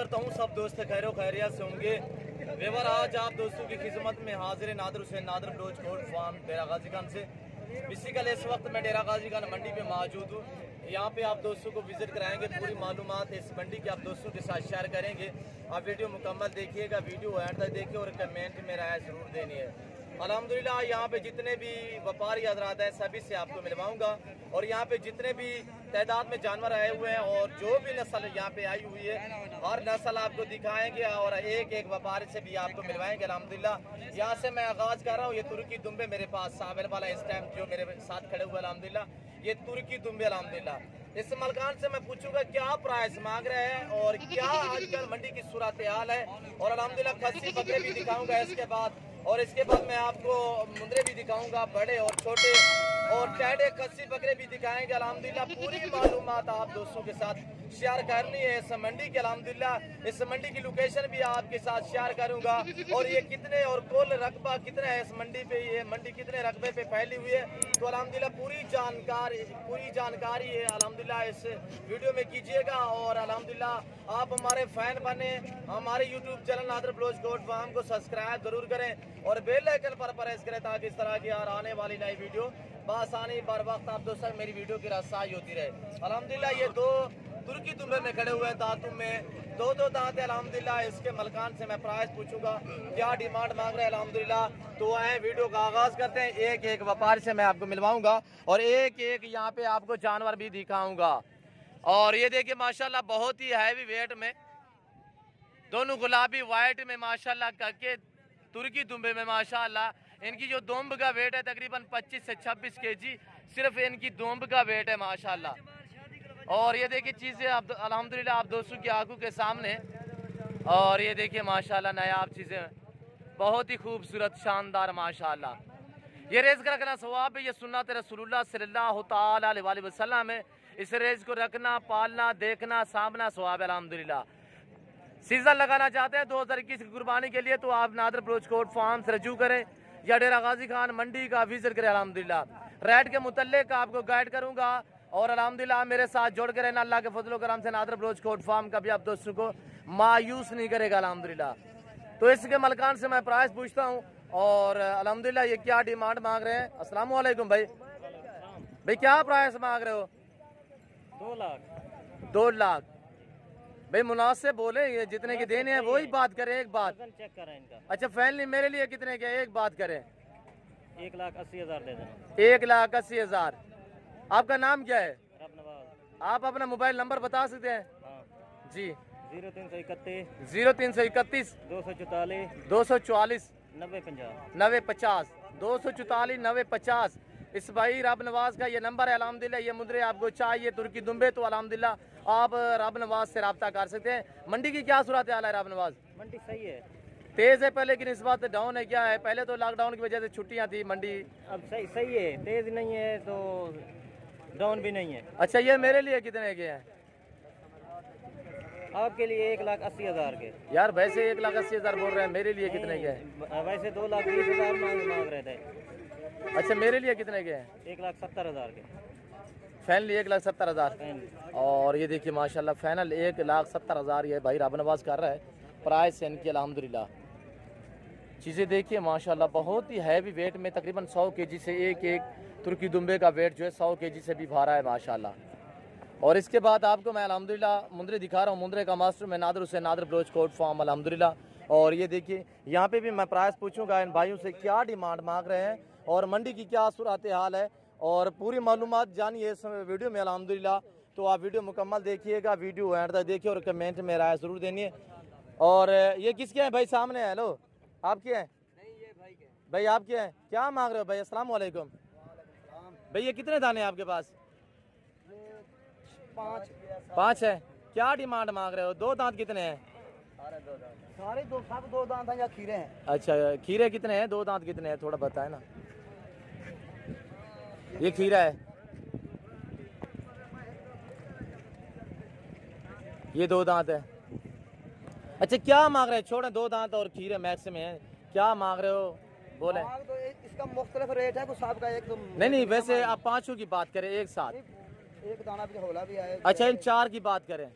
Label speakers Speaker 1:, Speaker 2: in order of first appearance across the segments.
Speaker 1: करता हूँ सब दोस्त खैरो खैरियत से होंगे। वेवर आज आप दोस्तों की खिदमत में हाजिर नादर हुसैन नादर बलोच कोट फार्म डेरा गाजी खान से। बेसिकल इस वक्त मैं डेरा गाजी खान मंडी पे मौजूद हूँ। यहाँ पे आप दोस्तों को विजिट कराएंगे, पूरी मालूमात इस मंडी की आप दोस्तों के साथ शेयर करेंगे। आप वीडियो मुकम्मल देखिएगा, वीडियो एंड तक देखिए और कमेंट में राय ज़रूर देनी है। अल्हम्दुलिल्लाह यहाँ पे जितने भी व्यापारी हजरात हैं सभी से आपको मिलवाऊंगा और यहाँ पे जितने भी तादाद में जानवर आए हुए हैं और जो भी नस्ल यहाँ पे आई हुई है हर नस्ल आपको दिखाएंगे और एक एक व्यापारी से भी आपको मिलवाएंगे। अल्हम्दुलिल्लाह यहाँ से मैं आगाज कर रहा हूँ। ये तुर्की दुम्बे मेरे पास साबिल वाला इस टाइम जो मेरे साथ खड़े हुए अल्हम्दुलिल्लाह ये तुर्की दुम्बे अल्हम्दुलिल्लाह। इस मलकान से मैं पूछूंगा क्या प्राइस मांग रहे हैं और क्या आजकल मंडी की सूरत हाल है और अल्हम्दुलिल्लाह खस्सी बकरे भी दिखाऊंगा इसके बाद। और इसके बाद मैं आपको मुंदरे भी दिखाऊंगा, बड़े और छोटे और टैडे खस्सी बकरे भी दिखाएंगे। अल्हम्दुलिल्लाह पूरी मालूमात आप दोस्तों के साथ शेयर करनी है इस मंडी के। अल्हम्दुलिल्लाह इस मंडी की लोकेशन भी आपके साथ शेयर करूंगा और ये कितने और कुल रकबा कितना है इस मंडी पे, ये मंडी कितने रकबे पे फैली हुई है तो अल्हम्दुलिल्लाह पूरी जानकारी है अल्हम्दुलिल्लाह इस वीडियो में कीजिएगा। और अल्हम्दुलिल्लाह आप हमारे फैन बने, हमारे YouTube channel Nadir Baloch coat farm को सब्सक्राइब जरूर करें और बेल आइकन पर प्रेस करें ताकि इस तरह की आने वाली नई वीडियो बआसानी बर वक्त आप दोस्तों मेरी वीडियो की रसाई होती रहे। अल्हम्दुलिल्लाह ये दो तुर्की दुम्बे में खड़े हुए हैं दांतों में दो दांत है अल्हम्दुलिल्लाह। इसके मलकान से मैं प्राइस पूछूंगा क्या डिमांड मांग रहे हैं अल्हम्दुलिल्लाह। तो आए वीडियो का आगाज करते हैं। एक एक व्यापारी से मैं आपको मिलवाऊंगा और एक एक यहाँ पे आपको जानवर भी दिखाऊंगा। और ये देखिए माशाल्लाह बहुत ही हैवी वेट में दोनों गुलाबी व्हाइट में माशाल्लाह करके तुर्की दुम्बे में माशाल्लाह इनकी जो दोम्ब का वेट है तकरीबन 25 से 26 केजी सिर्फ इनकी दोम्ब का वेट है माशाल्लाह। और ये देखिए चीज़ें अल्हम्दुलिल्लाह आप दोस्तों की आंखों के सामने। और ये देखिए माशाल्लाह नायाब चीज़ें बहुत ही खूबसूरत शानदार माशाल्लाह। ये रेज का रखना सवाब है, ये सुन्नत रसूलुल्लाह सल्लल्लाहु तआला अलैहि वसल्लम है। इस रेज को रखना पालना देखना सामना सवाब है अल्हम्दुलिल्लाह। सीजन लगाना चाहते हैं 2021 की कुर्बानी के लिए तो आप नादर बलोच कोट फार्म से रजू करें या डेरा गाजी खान मंडी का विजिट करें। अल्हम्दुलिल्लाह रेट के मुतल्लिक आपको गाइड करूंगा और अल्हम्दुलिल्लाह मेरे साथ जोड़ के रहना। अल्लाह के फजल करम से नादर बलोच कोट फार्म का भी आप दोस्तों को मायूस नहीं करेगा अल्हम्दुलिल्लाह। तो इसके मलकान से मैं प्राइस पूछता हूँ और अल्हम्दुलिल्लाह ये क्या डिमांड मांग रहे हैं। अस्सलाम वालेकुम भाई, क्या प्राइस मांग रहे हो? 2 लाख भाई मुनासिब बोले, ये जितने के देने हैं वही बात करें। एक बात
Speaker 2: चेक करें इनका।
Speaker 1: अच्छा फैमिली मेरे लिए कितने के एक बात करें।
Speaker 2: 1,80,000 दे देना।
Speaker 1: 1,80,000। आपका नाम क्या है?
Speaker 2: रबनवाज।
Speaker 1: आप अपना मोबाइल नंबर बता सकते हैं?
Speaker 2: हाँ
Speaker 1: जी
Speaker 2: 0331
Speaker 1: 0331
Speaker 2: 244
Speaker 1: 244
Speaker 2: 9050
Speaker 1: 9050 244 9050। इस भाई रब नवाज का ये नंबर है अल्हम्दुलिल्लाह। ये मुद्रे आपको चाहिए तुर्की दुम्बे तो अल्हम्दुलिल्लाह आप रब नवाज से रब्ता कर सकते हैं। मंडी की क्या सूरत हाल है रब नवाज?
Speaker 2: मंडी सही है,
Speaker 1: तेज है पहले की निस्बत डाउन है क्या है? पहले तो लॉकडाउन की वजह से छुट्टियां थी मंडी।
Speaker 2: अब सही है, तेज नहीं है तो डाउन भी नहीं है।
Speaker 1: अच्छा ये मेरे लिए कितने के हैं?
Speaker 2: आपके लिए 1,80,000 के।
Speaker 1: यार वैसे 1,80,000 बोल रहे हैं, मेरे लिए कितने के हैं?
Speaker 2: वैसे 2,20,000 मांग रहे थे।
Speaker 1: अच्छा मेरे लिए कितने के हैं?
Speaker 2: 1,70,000 के
Speaker 1: फाइनल 1,70,000। और ये देखिए माशाल्लाह फाइनल 1,70,000 ये भाई रब नवाज कर रहा है प्राइस इनकी अल्हम्दुलिल्लाह। चीज़ें देखिए माशाल्लाह बहुत ही हैवी वेट में तकरीबन 100 केजी से एक तुर्की दुम्बे का वेट जो है 100 केजी से भी भारा है माशाल्लाह। और इसके बाद आपको मैं अल्हम्दुलिल्लाह मुंदरे दिखा रहा हूँ। मुंदरे का मास्टर मैं नादर हुसैन नादर बलोच कोट फार्म अल्हम्दुलिल्लाह। और ये देखिए यहाँ पे भी मैं प्राइस पूछूंगा इन भाइयों से क्या डिमांड मांग रहे हैं और मंडी की क्या सूरत हाल है और पूरी मालूमात जानिए इस वीडियो में अल्हम्दुलिल्लाह। तो आप वीडियो मुकम्मल देखिएगा, वीडियो एंड तक देखिए और कमेंट में राय ज़रूर देनी है। और ये किसके हैं भाई सामने? हेलो आपके हैं?
Speaker 2: नहीं ये भाई के।
Speaker 1: भाई आपके हैं, क्या मांग रहे हो भाई? अस्सलाम वालेकुम भाई। ये कितने दाने हैं आपके पास? 5 है। क्या डिमांड मांग रहे हो? 2 दांत कितने हैं?
Speaker 2: सारे सब 2 दांत हैं या खीरे हैं?
Speaker 1: अच्छा खीरे कितने हैं? 2 दांत कितने हैं थोड़ा बताए ना। ये खीरा है, ये 2 दांत है। अच्छा क्या मांग रहे हैं? छोड़े 2 दांत और खीरे मैक्स में है, क्या मांग रहे हो बोले?
Speaker 2: तो इसका मुख्तलिफ रेट है, कुछ साहब का एक तो
Speaker 1: नहीं वैसे आप 5 की बात करें एक साथ।
Speaker 2: एक दाना भी होला भी आए।
Speaker 1: अच्छा इन 4 की बात करें।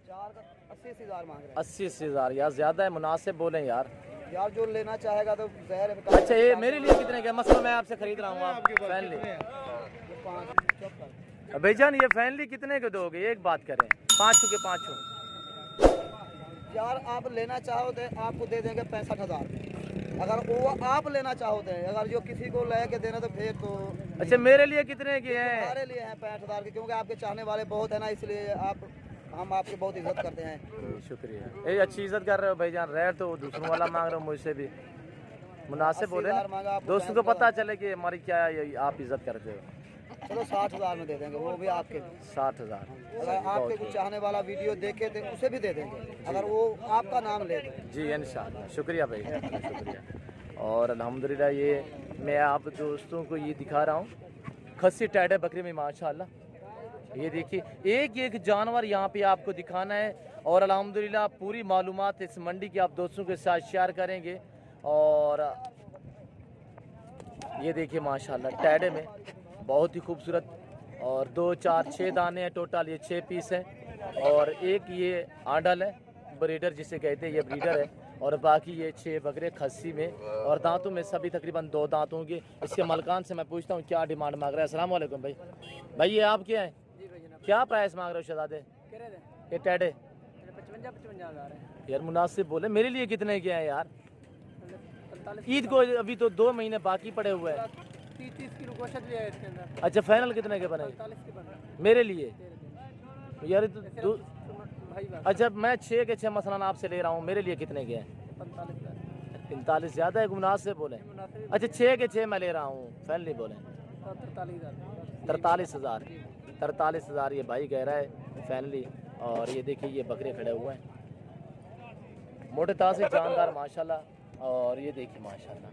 Speaker 2: 4 का
Speaker 3: 80,000 मांग रहे हैं
Speaker 1: 80,000 यार ज़्यादा है, मुनासिब बोलें यार।
Speaker 3: यार। जो लेना चाहेगा तो जहर है।
Speaker 1: अच्छा ये मेरे लिए कितने का? मसला मैं आपसे खरीद रहा हूँ, आप फैनली भाईजान ये फैनली कितने के दोगे? एक बात करें, 5 के 5।
Speaker 3: यार आप लेना चाहो तो आपको दे देंगे 65,000। अगर वो आप लेना चाहोते हैं, अगर जो किसी को लेके देना तो फिर तो।
Speaker 1: अच्छा मेरे लिए कितने के हैं?
Speaker 3: हमारे लिए हैं 65,000 के, क्योंकि आपके चाहने वाले बहुत है ना, इसलिए हम आपकी बहुत इज्जत करते हैं।
Speaker 1: शुक्रिया, ये अच्छी इज्जत कर रहे हो भाईजान। रेट तो दूसरों वाला मांग रहे हो, मुझसे भी मुनासिब बोले,
Speaker 3: 80,000 मांगा आपको,
Speaker 1: दोस्तों को पता चले कि हमारी क्या आप इज्जत करते हो।
Speaker 3: चलो 60,000 में दे देंगे, वो भी आपके
Speaker 1: 60,000।
Speaker 3: अगर आपके कुछ चाहने वाला वीडियो देखे तो उसे भी दे देंगे, अगर वो आपका नाम ले दे।
Speaker 1: जी इंशाल्लाह, शुक्रिया भाई, शुक्रिया। और अल्हम्दुलिल्लाह ये मैं आप दोस्तों को ये दिखा रहा हूँ खस्सी टैडे बकरी में माशाल्लाह। ये देखिए एक एक जानवर यहाँ पे आपको दिखाना है, और अल्हम्दुलिल्लाह पूरी मालूमात इस मंडी की आप दोस्तों के साथ शेयर करेंगे। और ये देखिए माशाल्लाह टैडे में बहुत ही खूबसूरत, और 2 4 6 दाने हैं टोटल, ये 6 पीस हैं। और एक ये आंडल है, ब्रीडर जिसे कहते हैं, ये ब्रीडर है। और बाकी ये 6 बकरे खस्सी में, और दांतों में सभी तकरीबन 2 दांत होंगे। इसके मलकान से मैं पूछता हूँ क्या डिमांड मांग रहा है। अस्सलाम वालेकुम भाई। भाई ये आप क्या हैं, क्या प्राइस मांग रहे हो शहजादे? ये टैडे
Speaker 3: 55,000 है
Speaker 1: यार मुनासिब बोले, मेरे लिए कितने के हैं यार? ईद को अभी तो 2 महीने बाकी पड़े हुए हैं।
Speaker 3: 30 किलो गोश्त भी है इसके अंदर।
Speaker 1: अच्छा फाइनल कितने के बने?
Speaker 3: 45 के बन रहा
Speaker 1: मेरे लिए यार
Speaker 3: है भाई।
Speaker 1: अच्छा मैं 6 के 6 मसलन आपसे ले रहा हूँ, मेरे लिए कितने के हैं?
Speaker 3: 45,000
Speaker 1: 45 ज़्यादा है, मुनासिब बोले। अच्छा 6 के 6 मैं ले रहा हूँ, फाइनल नहीं बोले। 43,000 43,000 ये भाई कह रहा है फैमिली। और ये देखिए ये बकरे खड़े हुए हैं मोटे ताजे जानदार माशाल्लाह। और ये देखिए माशाल्लाह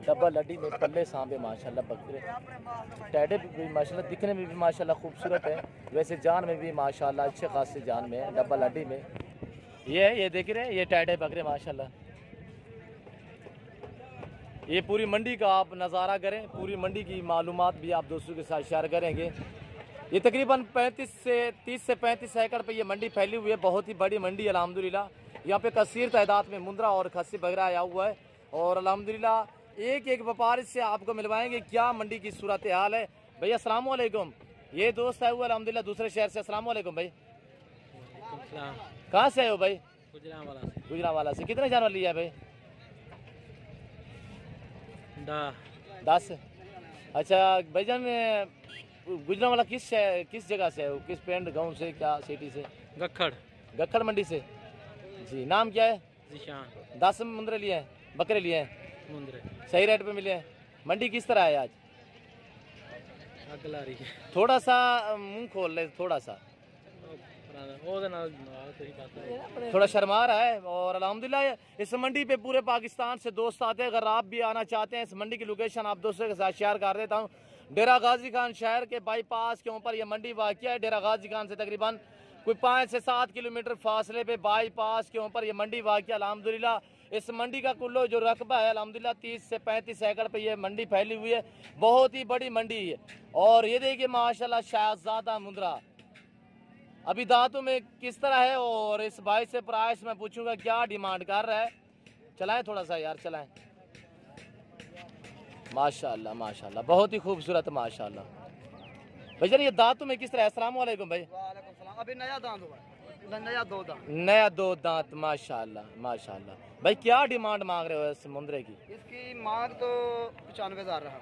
Speaker 1: डबल लड्डी में पल्ले सांबे माशाल्लाह बकरे टैडे भी माशाल्लाह दिखने में भी माशाल्लाह खूबसूरत है, वैसे जान में भी माशाल्लाह अच्छे खासे जान में है। डबल लड्डी में ये देख रहे हैं ये टैडे बकरे माशाल्लाह। ये पूरी मंडी का आप नज़ारा करें, पूरी मंडी की मालूमात भी आप दोस्तों के साथ शेयर करेंगे। ये तकरीबन 30 से 35 एकड़ पे ये मंडी फैली हुई है, बहुत ही बड़ी मंडी है अल्हम्दुलिल्लाह। यहाँ पे कसीर तादाद में मुंद्रा और खस्सी बकरा आया हुआ है। और अल्हम्दुलिल्लाह एक एक व्यापारी से आपको मिलवाएंगे क्या मंडी की सूरत हाल है। भैया अस्सलाम वालेकुम, ये दोस्त आए हुआ अल्हम्दुलिल्लाह दूसरे शहर से। अस्सलाम वालेकुम भाई, कहाँ से आए हो भाई? गुजरांवाला से। कितने जानवर लिया है भाई? 10। अच्छा भाईजान गुजरांवाला किस जगह से है, किस पिंड गांव से, क्या सिटी से? गक्खड़ मंडी से जी। नाम क्या है? 10 मुंद्रे लिए हैं, बकरे लिए हैं, सही रेट पे मिले हैं। मंडी किस तरह है आज? थोड़ा सा मुंह खोल ले, थोड़ा सा थोड़ा शर्मा रहा है। और अल्हम्दुलिल्लाह इस मंडी पे पूरे पाकिस्तान से दोस्त आते हैं। अगर आप भी आना चाहते हैं, इस मंडी की लोकेशन आप दोस्तों के साथ शेयर कर देता हूँ। डेरा गाजी खान शहर के बाईपास के ऊपर ये मंडी वाक़िया है। डेरा गाजी खान से तकरीबन कोई 5 से 7 किलोमीटर फासले पे बाईपास के ऊपर ये मंडी वाक़िया। अल्हम्दुलिल्लाह इस मंडी का कुल जो रकबा है अल्हम्दुलिल्लाह 30 से 35 एकड़ पे ये मंडी फैली हुई है, बहुत ही बड़ी मंडी है। और ये देखिए माशाल्लाह शहजादा मुंद्रा अभी दांतों में किस तरह है। और इस भाई से प्राइस मैं पूछूंगा क्या डिमांड कर रहा है। चलाएं थोड़ा सा यार, चलाएं। माशाल्लाह माशाल्लाह बहुत ही खूबसूरत माशाल्लाह। भैया ये दांतों में किस तरह है? अस्सलाम वालेकुम भाई।
Speaker 3: वालेकुम सलाम। अभी नया दांत हुआ है, नया 2 दांत।
Speaker 1: नया 2 दांत माशाल्लाह माशाल्लाह। भाई क्या डिमांड मांग रहे हो इस मुंद्रे की?
Speaker 3: इसकी मांग तो 95,000 रहा।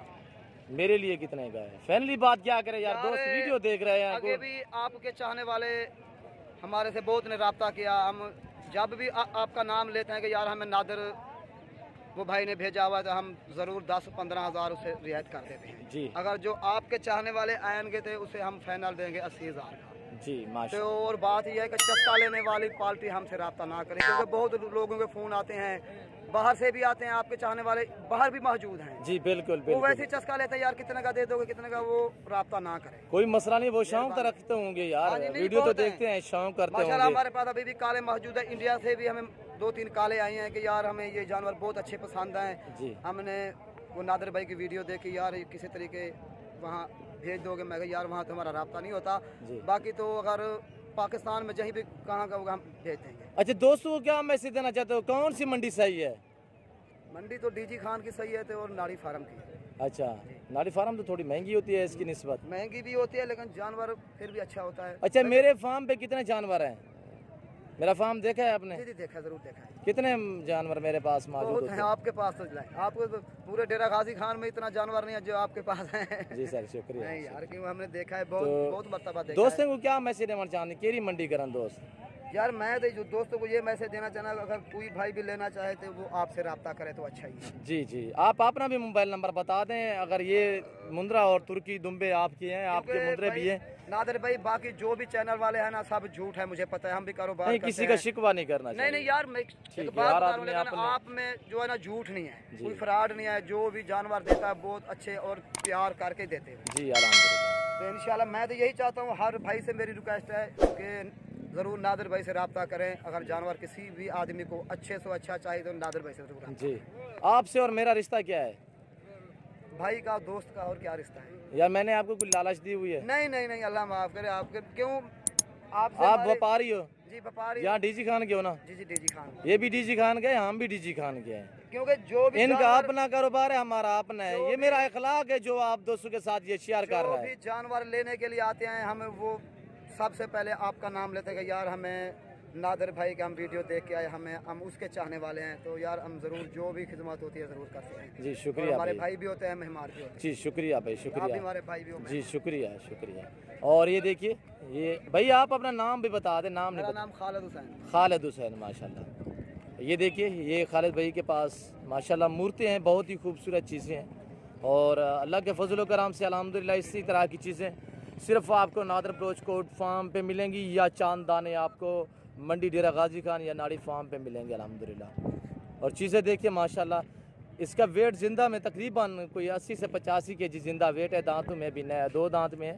Speaker 1: मेरे लिए कितने का है? फैमिली बात क्या करे यार, दोस्त वीडियो देख रहे हैं।
Speaker 3: आगे भी आपके चाहने वाले हमारे से बहुत ने रब्ता किया। हम जब भी आपका नाम लेते हैं कि यार हमें नादर वो भाई ने भेजा हुआ, तो हम ज़रूर 10-15 हज़ार उसे रियायत कर देते हैं
Speaker 1: जी।
Speaker 3: अगर जो आपके चाहने वाले आएंगे थे उसे हम फाइनल देंगे 80,000 का
Speaker 1: जी
Speaker 3: तो।
Speaker 1: माशाल्लाह।
Speaker 3: और बात यह है कि चस्का लेने वाली पार्टी हमसे रब्ता ना करें, क्योंकि बहुत लोगों के फ़ोन आते हैं, बाहर से भी आते हैं, आपके चाहने वाले बाहर भी मौजूद हैं
Speaker 1: जी बिल्कुल
Speaker 3: वो
Speaker 1: बिल्कुल।
Speaker 3: वैसे चस्का लेते हैं यार कितने का दे दोगे, कितने का, वो रब्ता ना करें।
Speaker 1: कोई मसला नहीं, वो शौक तो रखते होंगे यार,
Speaker 3: हाँ जी, नहीं,
Speaker 1: वीडियो तो
Speaker 3: बहुत हैं।
Speaker 1: देखते हैं, शौक करते
Speaker 3: माशाल्लाह
Speaker 1: होंगे।
Speaker 3: हमारे पास अभी भी काले मौजूद है। इंडिया से भी हमें 2-3 काले आए हैं कि यार हमें ये जानवर बहुत अच्छे पसंद हैं
Speaker 1: जी।
Speaker 3: हमने वो नादर भाई की वीडियो देखी, यार ये किसी तरीके वहाँ भेज दोगे। मैं कहा यार वहाँ तो हमारा रब्ता नहीं होता।
Speaker 1: जी।
Speaker 3: बाकी तो अगर पाकिस्तान में जहीं भी कहाँ का होगा हम भेज देंगे।
Speaker 1: अच्छा दोस्तों को क्या मैसेज देना चाहते हो, कौन सी मंडी सही है?
Speaker 3: मंडी तो डीजी खान की सही है तो और नाड़ी फार्म की।
Speaker 1: अच्छा, नाड़ी फार्म तो थोड़ी महंगी होती है इसकी निस्बत।
Speaker 3: महंगी भी होती है लेकिन जानवर फिर भी अच्छा होता है।
Speaker 1: अच्छा, मेरे फार्म पे कितने जानवर हैं? मेरा फार्म देखा है आपने?
Speaker 3: जी देखा, जरूर देखा है।
Speaker 1: कितने जानवर मेरे पास मौजूद
Speaker 3: बहुत
Speaker 1: होते
Speaker 3: है
Speaker 1: हैं?
Speaker 3: आपके पास तो आपको तो पूरे डेरा गाजी खान में इतना जानवर नहीं है जो आपके पास है।
Speaker 1: जी सर, शुक्रिया।
Speaker 3: नहीं यार, क्यों हमने देखा है, बहुत
Speaker 1: तो
Speaker 3: बहुत मरतबा देखा
Speaker 1: दोस्तों को क्या मैसेज देना चाहते, केरी मंडी करन दोस्त?
Speaker 3: है। यार मैं तो जो दोस्तों को ये मैसेज देना चाहना, अगर कोई भाई भी लेना चाहे तो वो आपसे रब्ता करे तो अच्छा ही है।
Speaker 1: जी जी, आप अपना भी मोबाइल नंबर बता दें। अगर ये मुंद्रा और तुर्की दुम्बे आपके हैं, आपके मुंद्रे भी हैं?
Speaker 3: नादिर भाई, बाकी जो भी चैनल वाले हैं ना सब झूठ है, मुझे पता है, हम भी कारोबार
Speaker 1: नहीं,
Speaker 3: करते
Speaker 1: किसी का
Speaker 3: हैं।
Speaker 1: शिकवा नहीं करना चाहिए।
Speaker 3: नहीं यार, मैं
Speaker 1: है
Speaker 3: एक बात
Speaker 1: यार,
Speaker 3: बता रहा हूं,
Speaker 1: आपने
Speaker 3: लेकिन
Speaker 1: अपने-
Speaker 3: आप में जो है ना झूठ नहीं है, कोई फ्रॉड नहीं है। जो भी जानवर देता है बहुत अच्छे और प्यार करके देते हैं।
Speaker 1: जी अल्हम्दुलिल्लाह।
Speaker 3: तो इंशाल्लाह मैं तो यही चाहता हूँ, हर भाई से मेरी रिक्वेस्ट है कि ज़रूर नादिर भाई से रब्ता करें। अगर जानवर किसी भी आदमी को अच्छे से अच्छा चाहिए तो नादिर भाई से जरूर रब्ता
Speaker 1: जी, आपसे और मेरा रिश्ता क्या है?
Speaker 3: करें। भाई का, दोस्त का, और क्या रिश्ता है?
Speaker 1: यार मैंने आपको कुछ लालच दी हुई है?
Speaker 3: नहीं, अल्लाह माफ करे। आपके क्यों, आपसे
Speaker 1: आप
Speaker 3: हमारे-
Speaker 1: व्यापारी हो?
Speaker 3: जी व्यापारी।
Speaker 1: यहाँ डीजी खान के हो ना?
Speaker 3: जी डीजी खान।
Speaker 1: ये भी डीजी खान के, हम भी डीजी खान के हैं।
Speaker 3: क्योंकि जो भी
Speaker 1: इनका
Speaker 3: जानवर-
Speaker 1: अपना कारोबार है, हमारा अपना है। ये मेरा इखलाक है जो आप दोस्तों के साथ ये शेयर कर
Speaker 3: जो
Speaker 1: रहा
Speaker 3: भी
Speaker 1: है।
Speaker 3: जानवर लेने के लिए आते हैं, हमें वो सबसे पहले आपका नाम लेते हैं कि यार हमें नादिर भाई के हम वीडियो देख के आए, हम उसके चाहने वाले हैं, तो यार हम जरूर जो भी खिदमत होती है जरूर करते हैं।
Speaker 1: जी
Speaker 3: और
Speaker 1: शुक्रिया
Speaker 3: हमारे
Speaker 1: भाई।
Speaker 3: भाई भी होते हैं, मेहमान भी होते हैं।
Speaker 1: जी शुक्रिया भाई,
Speaker 3: आप भी
Speaker 1: शुक्रिया
Speaker 3: हमारे भाई भी हो।
Speaker 1: जी, शुक्रिया शुक्रिया। और ये देखिए, ये भाई आप अपना नाम भी बता दें। नाम नहीं
Speaker 3: मेरा
Speaker 1: बता?
Speaker 3: नाम खालिद हुसैन।
Speaker 1: खालिद हुसैन, माशाल्लाह। ये देखिए, ये खालिद भाई के पास माशाल्लाह मूर्तें हैं, बहुत ही खूबसूरत चीज़ें हैं। और अल्लाह के फजल करम से अल्हम्दुलिल्लाह इसी तरह की चीज़ें सिर्फ आपको नादिर ब्रोच कोट फार्म पे मिलेंगी, या चांद दाने आपको मंडी डेरा गाजी खान या नाड़ी फार्म पे मिलेंगे अल्हम्दुलिल्लाह। और चीज़ें देखिए माशाल्लाह, इसका वेट ज़िंदा में तकरीबन कोई 80 से 85 kg ज़िंदा वेट है। दांतों में भी नया 2 दांत में है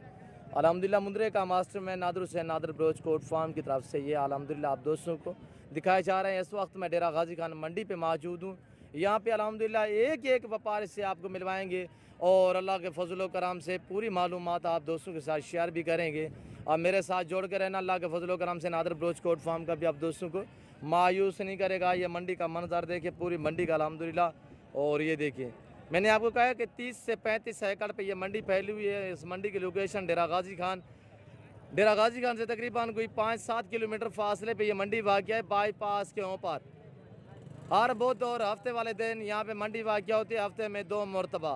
Speaker 1: अल्हम्दुलिल्लाह। मुंद्रे का मास्टर मैं नादिर हुसैन, नादिर ब्रोच कोट फार्म की तरफ से ये अल्हम्दुलिल्लाह आप दोस्तों को दिखाए जा रहे हैं। इस वक्त मैं डेरा गाजी खान मंडी पे मौजूद हूँ। यहाँ पे अल्हम्दुलिल्लाह एक एक व्यापारी से आपको मिलवाएंगे और अल्लाह के फजल करम से पूरी मालूमात आप दोस्तों के साथ शेयर भी करेंगे। और मेरे साथ जोड़ के रहना। अल्लाह के फजल करम से नादिर ब्रोच कोट फार्म का भी आप दोस्तों को मायूस नहीं करेगा। ये मंडी का मंजर देखिए, पूरी मंडी का अल्हम्दुलिल्लाह। और ये देखिए, मैंने आपको कहा है कि 30 से 35 एकड़ पे ये मंडी फैली हुई है। इस मंडी की लोकेशन डेरा गाजी खान से तकरीबन कोई 5-7 किलोमीटर फासले पे ये मंडी वाक़या है, बाईपास के ऊपर। हर बुध और हफ्ते वाले दिन यहाँ पे मंडी वाक़या होती है, हफ्ते में 2 मरतबा।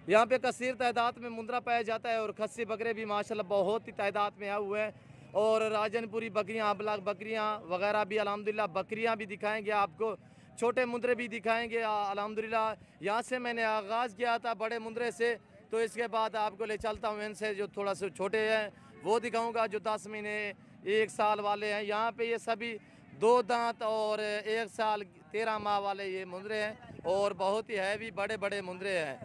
Speaker 1: यहाँ पे कसीर तादाद में मुंद्रा पाया जाता है और खस्सी बकरे भी माशाल्लाह बहुत ही तादाद में आए हुए हैं। और राजनपुरी बकरियाँ, अबलाग बकरियाँ वगैरह भी अल्हम्दुलिल्लाह, बकरियाँ भी दिखाएंगे आपको, छोटे मुंद्रे भी दिखाएंगे अल्हम्दुलिल्लाह। यहाँ से मैंने आगाज़ किया था बड़े मुंद्रे से, तो इसके बाद आपको ले चलता हूँ इनसे जो थोड़ा सा छोटे हैं वो दिखाऊँगा, जो 10 महीने 1 साल वाले हैं। यहाँ पे ये सभी 2 दांत और 1 साल 13 माह वाले ये मुंद्रे हैं और बहुत ही हैवी बड़े बड़े मुंद्रे हैं।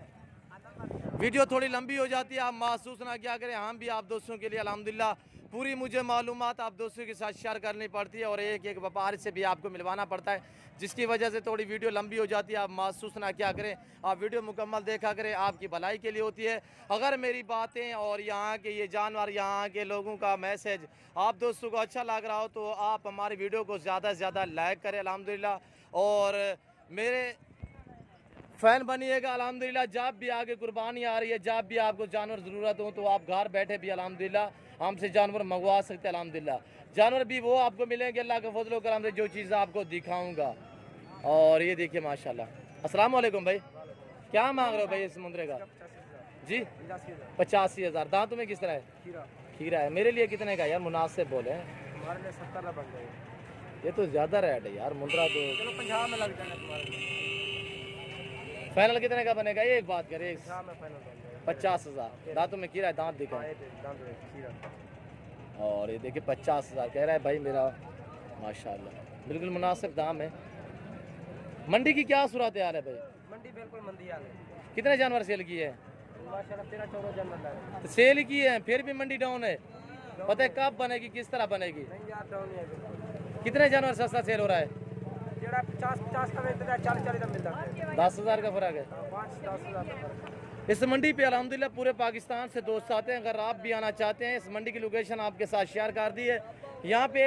Speaker 1: वीडियो थोड़ी लंबी हो जाती है, आप महसूस ना क्या करें। हम भी आप दोस्तों के लिए अल्हम्दुलिल्लाह पूरी मुझे मालूमात आप दोस्तों के साथ शेयर करनी पड़ती है और एक एक व्यापारी से भी आपको मिलवाना पड़ता है, जिसकी वजह से थोड़ी वीडियो लंबी हो जाती है। आप महसूस ना क्या करें, आप वीडियो मुकम्मल देखा करें, आपकी भलाई के लिए होती है। अगर मेरी बातें और यहाँ के ये जानवर, यहाँ के लोगों का मैसेज आप दोस्तों को अच्छा लग रहा हो तो आप हमारी वीडियो को ज़्यादा से ज़्यादा लाइक करें अल्हम्दुलिल्लाह, और मेरे फ़ैन बनिएगा अल्हम्दुलिल्लाह। जब भी आगे कुर्बानी आ रही है, जब भी आपको जानवर ज़रूरत हो तो आप घर बैठे भी अल्हम्दुलिल्लाह हमसे जानवर मंगवा सकते हैं अल्हम्दुलिल्लाह। जानवर भी वो आपको मिलेंगे अल्लाह के फजल करम से, जो चीज़ आपको दिखाऊंगा। और ये देखिए माशाल्लाह। अस्सलाम वालेकुम भाई, क्या मांग रहे हो भाई इस मुंद्रे का? जी 85,000। दांतों में किस तरह है? खीरा है। मेरे लिए कितने का यार, मुनासिब बोले?
Speaker 2: हमारे लिए 70 बन गए।
Speaker 1: ये तो ज़्यादा रेट है यार, मुंद्रा तो
Speaker 2: चलो 50 में लग जाएगा तुम्हारे लिए।
Speaker 1: फाइनल कितने का बनेगा? ये एक बात करे,
Speaker 2: 50 में फाइनल बन जाएगा।
Speaker 1: 50,000। दांतों में खीरा है, दांत दिखा। और ये देखिए 50,000 कह रहा है भाई मेरा, माशाल्लाह बिल्कुल मुनासिब दाम है। मंडी की क्या सूरत हाल है भाई?
Speaker 2: मंडी बिल्कुल मंदी हाल है।
Speaker 1: कितने जानवर सेल किए हैं?
Speaker 2: माशाल्लाह 13-14 जानवर है।
Speaker 1: तो सेल किए हैं फिर भी मंडी डाउन है। पता है कब बनेगी, किस तरह बनेगी?
Speaker 2: नहीं यार, डाउन ही है बिल्कुल।
Speaker 1: कितने जानवर सस्ता सेल हो रहा है?
Speaker 2: जेड़ा 50 का बेचता है 40 का मिलता है।
Speaker 1: 10,000 का फर्क है।
Speaker 2: 5-10 हज़ार का फर्क है।
Speaker 1: इस मंडी पे अल्हम्दुलिल्लाह पूरे पाकिस्तान से दोस्त आते हैं। अगर आप भी आना चाहते हैं, इस मंडी की लोकेशन आपके साथ शेयर कर दी है। यहाँ पे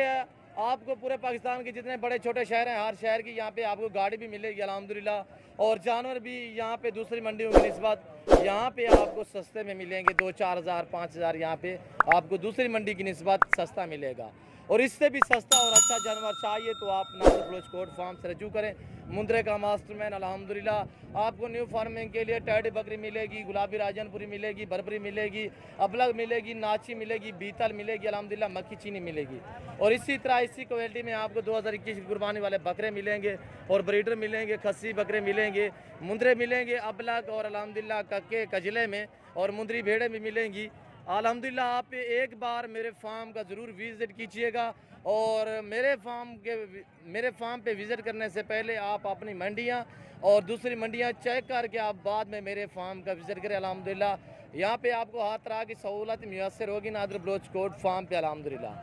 Speaker 1: आपको पूरे पाकिस्तान के जितने बड़े छोटे शहर हैं, हर शहर की यहाँ पे आपको गाड़ी भी मिलेगी अल्हम्दुलिल्लाह, और जानवर भी यहाँ पे दूसरी मंडियों की निस्बत यहाँ पे आपको सस्ते में मिलेंगे। 2-4 हज़ार 5 हज़ार यहाँ पे आपको दूसरी मंडी की निस्बत सस्ता मिलेगा। और इससे भी सस्ता और अच्छा जानवर चाहिए तो आप नादिर बलोच कोट फार्म से रजू करें। मुंद्रे का मास्टरमैन अल्हम्दुलिल्लाह आपको न्यू फार्मिंग के लिए टैडी बकरी मिलेगी, गुलाबी राजनपुरी मिलेगी, बरबरी मिलेगी, अबलग मिलेगी, नाची मिलेगी, बीतल मिलेगी, अल्हम्दुलिल्लाह मक्खी चीनी मिलेगी। और इसी तरह इसी क्वालिटी में आपको 2021 की कुर्बानी वाले बकरे मिलेंगे और ब्रीडर मिलेंगे, खस्सी बकरे मिलेंगे, मुंद्रे मिलेंगे, अबलग और अल्हम्दुलिल्लाह कक्के कजले में, और मुंद्री भेड़ें भी मिलेंगी अल्हम्दुलिल्लाह। आप एक बार मेरे फार्म का ज़रूर विज़िट कीजिएगा, और मेरे फार्म पे विज़िट करने से पहले आप अपनी मंडियाँ और दूसरी मंडियाँ चेक करके आप बाद में मेरे फार्म का विज़िट करें। अल्हम्दुलिल्लाह यहाँ पे आपको हर तरह की सहूलत मुयसर होगी नादिर बलोच कोट फार्म पे अल्हम्दुलिल्लाह।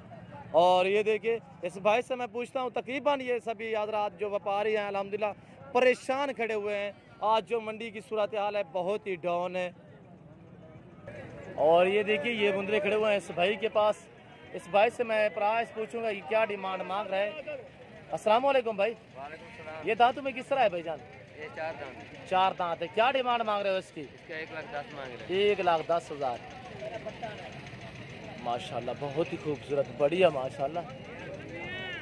Speaker 1: और ये देखिए इस भाई से मैं पूछता हूँ, तकरीबन ये सभी हज़रात जो व्यापारी हैं अल्हम्दुलिल्लाह परेशान खड़े हुए हैं। आज जो मंडी की सूरत हाल है बहुत ही डाउन है। और ये देखिए ये मुंद्रे खड़े हुए हैं इस भाई के पास। इस भाई से मैं प्राइस पूछूंगा कि क्या डिमांड मांग रहे हैं। अस्सलाम वालेकुम भाई। ये दांतों में किस तरह है भाईजान?
Speaker 2: ये 4 दांत।
Speaker 1: 4 दांत है। क्या डिमांड मांग रहे हो इसकी?
Speaker 2: इसका 1,10,000 मांग रहे हैं।
Speaker 1: 1,10,000 माशाल्लाह, बहुत ही खूबसूरत, बढ़िया माशाल्लाह,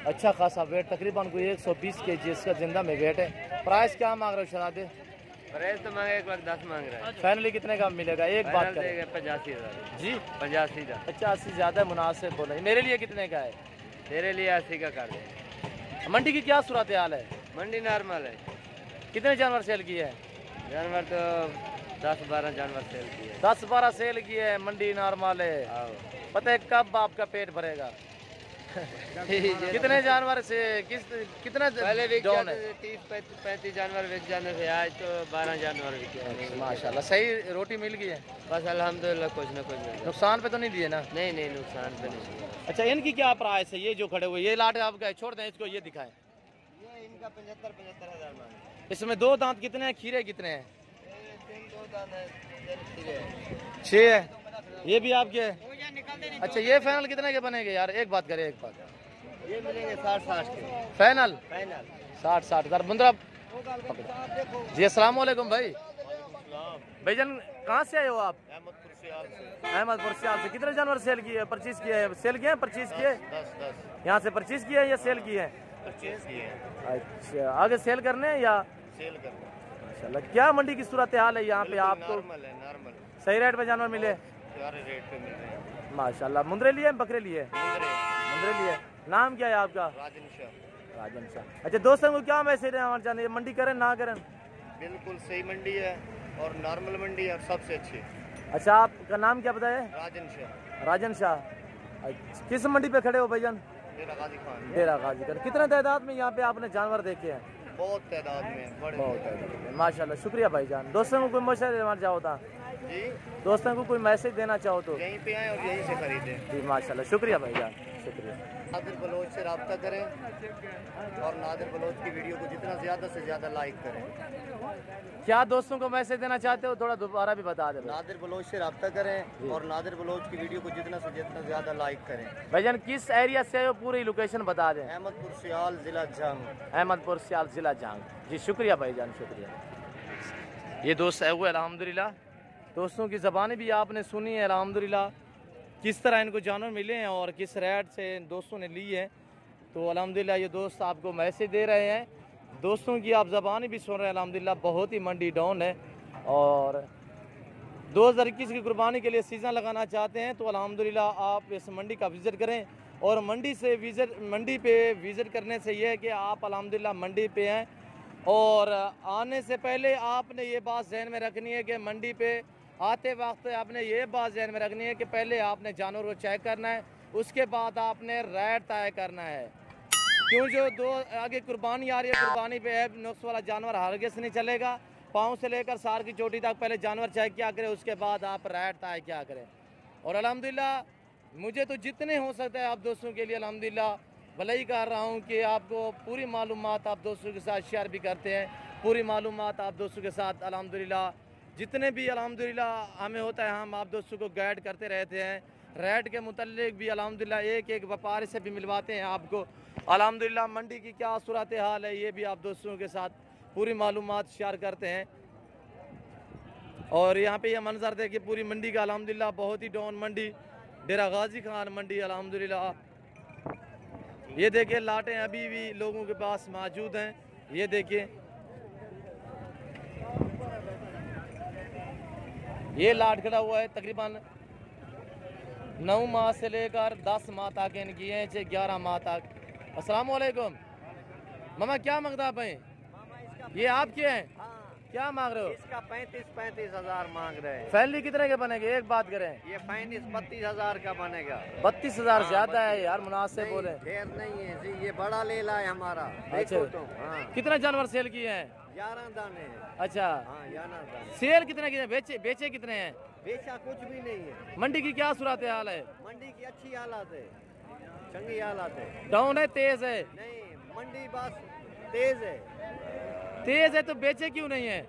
Speaker 1: अच्छा खासा वेट, तकरीबन कोई 120 kg इसका जिंदा में वेट है। प्राइस क्या मांग रहे हो शरादे?
Speaker 2: प्राइस तो मांगे 1,10,000 मांग रहा है।
Speaker 1: फाइनली कितने का मिलेगा? एक बात करें।
Speaker 2: 85,000
Speaker 1: जी
Speaker 2: 85,000।
Speaker 1: 85 ज़्यादा मुनासिब बोले। मेरे लिए कितने का है?
Speaker 2: तेरे लिए 80 का कर दे।
Speaker 1: मंडी की क्या सूरत हाल है?
Speaker 2: मंडी नॉर्मल है।
Speaker 1: कितने जानवर सेल किए हैं?
Speaker 2: जानवर तो 10-12 जानवर सेल किए।
Speaker 1: 10-12 सेल किए हैं। मंडी नॉर्मल है। पता है कब आपका पेट भरेगा? कितने जानवर से कितना
Speaker 2: पहले बिक
Speaker 1: डाउन
Speaker 2: जाते
Speaker 1: है?
Speaker 2: थे 30-35 जानवर बिक जाने थे, आज तो 12 जानवर बिके।
Speaker 1: माशाल्लाह सही रोटी मिल गई है।
Speaker 2: बस अल्हम्दुलिल्लाह कुछ ना कुछ मिल गया।
Speaker 1: नुकसान पे तो नहीं दिए ना?
Speaker 2: नहीं नहीं नुकसान पे नहीं।
Speaker 1: अच्छा इनकी क्या प्राइस है? ये जो खड़े हुए ये लाट आपका है, छोड़ दें इसको, ये दिखाएं।
Speaker 2: ये इनका 75,000 मांगे।
Speaker 1: इसमें 2 दांत कितने हैं? खीरे कितने हैं?
Speaker 2: 2 दांत है।
Speaker 1: 6 है। ये भी आपके है? अच्छा ये फाइनल कितने के बनेंगे यार? एक बात करें, एक बात।
Speaker 2: ये मिलेंगे 60-60 के
Speaker 1: फाइनल
Speaker 2: फाइनल।
Speaker 1: 60 हज़ार मुंद्रा। जी अस्सलाम वालेकुम भाई। भाईजान कहाँ से आए हो आप? अहमदपुर सियाल से। कितने जानवर सेल किए, परचेज किए हैं? सेल किए हैं, परचेज किए?
Speaker 2: 10
Speaker 1: यहाँ से परचेज किए हैं या सेल किए हैं?
Speaker 2: परचेज किए।
Speaker 1: अच्छा आगे सेल करने हैं या
Speaker 2: सेल करना।
Speaker 1: माशाल्लाह। क्या मंडी की सूरत हाल है यहाँ पे आपको?
Speaker 2: नॉर्मल है, नॉर्मल
Speaker 1: सही रेट पे जानवर मिले?
Speaker 2: सारे रेट पे मिल रहे हैं।
Speaker 1: माशाल्लाह। मुंद्रे लिए बकरे लिए? मुंद्रे लिए। नाम क्या है आपका?
Speaker 2: राजन शाह।
Speaker 1: राजन शाह। अच्छा दोस्तों को क्या मैसेज देना चाहते हैं? मंडी करें ना करें?
Speaker 2: बिल्कुल सही मंडी है और नॉर्मल मंडी है और सबसे अच्छी।
Speaker 1: अच्छा आपका नाम क्या बताया?
Speaker 2: राजन शाह।
Speaker 1: राजन शाह। अच्छा, किस मंडी पे खड़े हो भाईजान?
Speaker 2: डेरा गाजी खान।
Speaker 1: डेरा गाजी खान। कितने तादाद में यहाँ पे आपने जानवर देखे हैं?
Speaker 2: बहुत तादाद में, बड़े
Speaker 1: बहुत तादाद में। माशाल्लाह शुक्रिया भाईजान। दोस्तों को कोई मैसेज देना चाहो था?
Speaker 2: जी
Speaker 1: दोस्तों को कोई मैसेज देना चाहो तो?
Speaker 2: यहीं पे आए और यहीं से खरीदें।
Speaker 1: जी माशाल्लाह शुक्रिया भाईजान, शुक्रिया।
Speaker 2: नादिर बलोच से रब्ता करें और नादिर बलोच की वीडियो को जितना ज़्यादा से ज़्यादा लाइक करें।
Speaker 1: क्या दोस्तों को मैसेज देना चाहते हो? थोड़ा दोबारा भी बता दे।
Speaker 2: नादिर बलोच से रब्ता करें और नादिर बलोच की वीडियो को जितना से जितना ज़्यादा लाइक करें।
Speaker 1: भाईजान किस एरिया से आए हो? पूरी लोकेशन बता दें।
Speaker 2: अहमदपुर सियाल ज़िला जंग।
Speaker 1: अहमदपुर सियाल ज़िला जंग। जी शुक्रिया भाईजान, शुक्रिया। ये दोस्त है हुए अल्हम्दुलिल्लाह। दोस्तों की ज़बानी भी आपने सुनी है अल्हम्दुलिल्लाह, किस तरह इनको जानवर मिले हैं और किस रेट से दोस्तों ने ली है। तो अल्हम्दुलिल्लाह ये दोस्त आपको मैसेज दे रहे हैं। दोस्तों की आप ज़बानी भी सुन रहे हैं अल्हम्दुलिल्लाह। बहुत ही मंडी डाउन है और 2021 की कुर्बानी के लिए सीज़न लगाना चाहते हैं तो अल्हम्दुलिल्लाह आप इस मंडी का विज़िट करें। और मंडी पे विज़िट करने से ये है कि आप अल्हम्दुलिल्लाह मंडी पे हैं और आने से पहले आपने ये बात जहन में रखनी है कि मंडी पे आते वक्त आपने ये बात जहन में रखनी है कि पहले आपने जानवर को चेक करना है, उसके बाद आपने रेट तय करना है। क्यों जो आगे कुर्बानी आ रही है, कुर्बानी पे ऐब नुक्स वाला जानवर हरगिज़ नहीं चलेगा। पाँव से लेकर सार की चोटी तक पहले जानवर चेक क्या करें, उसके बाद आप रेट तय क्या करें। और अल्हम्दुलिल्लाह मुझे तो जितने हो सकता है आप दोस्तों के लिए अल्हम्दुलिल्लाह भलाई कर रहा हूँ कि आपको पूरी मालूमात आप दोस्तों के साथ शेयर भी करते हैं। पूरी मालूमात आप दोस्तों के साथ अल्हम्दुलिल्लाह जितने भी अल्हम्दुलिल्लाह हमें होता है हम आप दोस्तों को गाइड करते रहते हैं। रेट के मुतल्लिक भी अल्हम्दुलिल्लाह एक एक व्यापारी से भी मिलवाते हैं आपको। अल्हम्दुलिल्लाह मंडी की क्या सूरत हाल है ये भी आप दोस्तों के साथ पूरी मालूमात शेयर करते हैं। और यहाँ पे ये मंजर देखिए पूरी मंडी का अल्हम्दुलिल्लाह बहुत ही डाउन मंडी, डेरा गाजी खान मंडी अल्हम्दुलिल्लाह। ये देखिए लाटें अभी भी लोगों के पास मौजूद हैं। ये देखिए ये लाट खड़ा हुआ है तकरीबन 9 माह से लेकर 10 माह तक इनकी है 11 माह तक। अस्सलाम वालेकुम मामा, क्या मांगता आप हैं? ये आपके हैं? क्या मांग रहे हो?
Speaker 2: इसका 35 हज़ार मांग रहे हैं।
Speaker 1: फैमिली कितने के बनेंगे? एक बात करें,
Speaker 2: ये 32 हज़ार का बनेगा।
Speaker 1: 32,000 ज्यादा है यार, मुनासिब बोले।
Speaker 2: ढेर नहीं है जी, ये बड़ा लेला है हमारा।
Speaker 1: अच्छा
Speaker 2: तो हाँ,
Speaker 1: कितना जानवर सेल किए हैं?
Speaker 2: 11 दाने हैं।
Speaker 1: अच्छा
Speaker 2: हाँ 11 दाने।
Speaker 1: सेल कितने किए? बेचे कितने हैं?
Speaker 2: बेचा कुछ भी नहीं है।
Speaker 1: मंडी की क्या सूरत हाल है?
Speaker 2: मंडी की अच्छी हालत है, चंगी हालत है।
Speaker 1: डाउन है, तेज है?
Speaker 2: नहीं, मंडी बस तेज है।
Speaker 1: तेज है तो बेचे क्यों नहीं है?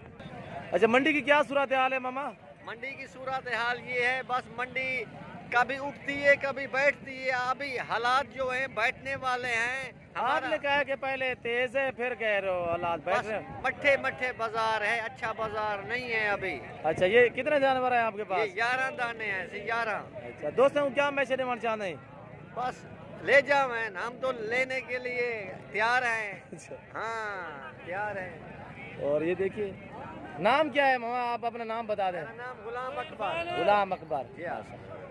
Speaker 1: अच्छा मंडी की क्या सूरत हाल है मामा?
Speaker 2: मंडी की सूरत हाल ये है, बस मंडी कभी उठती है कभी बैठती है। अभी हालात जो है बैठने वाले हैं।
Speaker 1: आपने कहा कि पहले तेज है, फिर कह रहे हो हालात बैठ रहे हो।
Speaker 2: मट्ठे मट्ठे बाजार है, अच्छा बाजार नहीं है अभी।
Speaker 1: अच्छा ये कितने जानवर हैं आपके पास?
Speaker 2: ये 11 दाने हैं, 11।
Speaker 1: अच्छा दोस्तों क्या मैसेज देना चाहते हैं?
Speaker 2: बस ले जाओ, हम तो लेने के लिए तैयार हैं। हाँ तैयार हैं।
Speaker 1: और ये देखिए नाम क्या है मामा, आप अपना नाम बता दें।
Speaker 2: मेरा नाम गुलाम अकबर।
Speaker 1: गुलाम अकबर।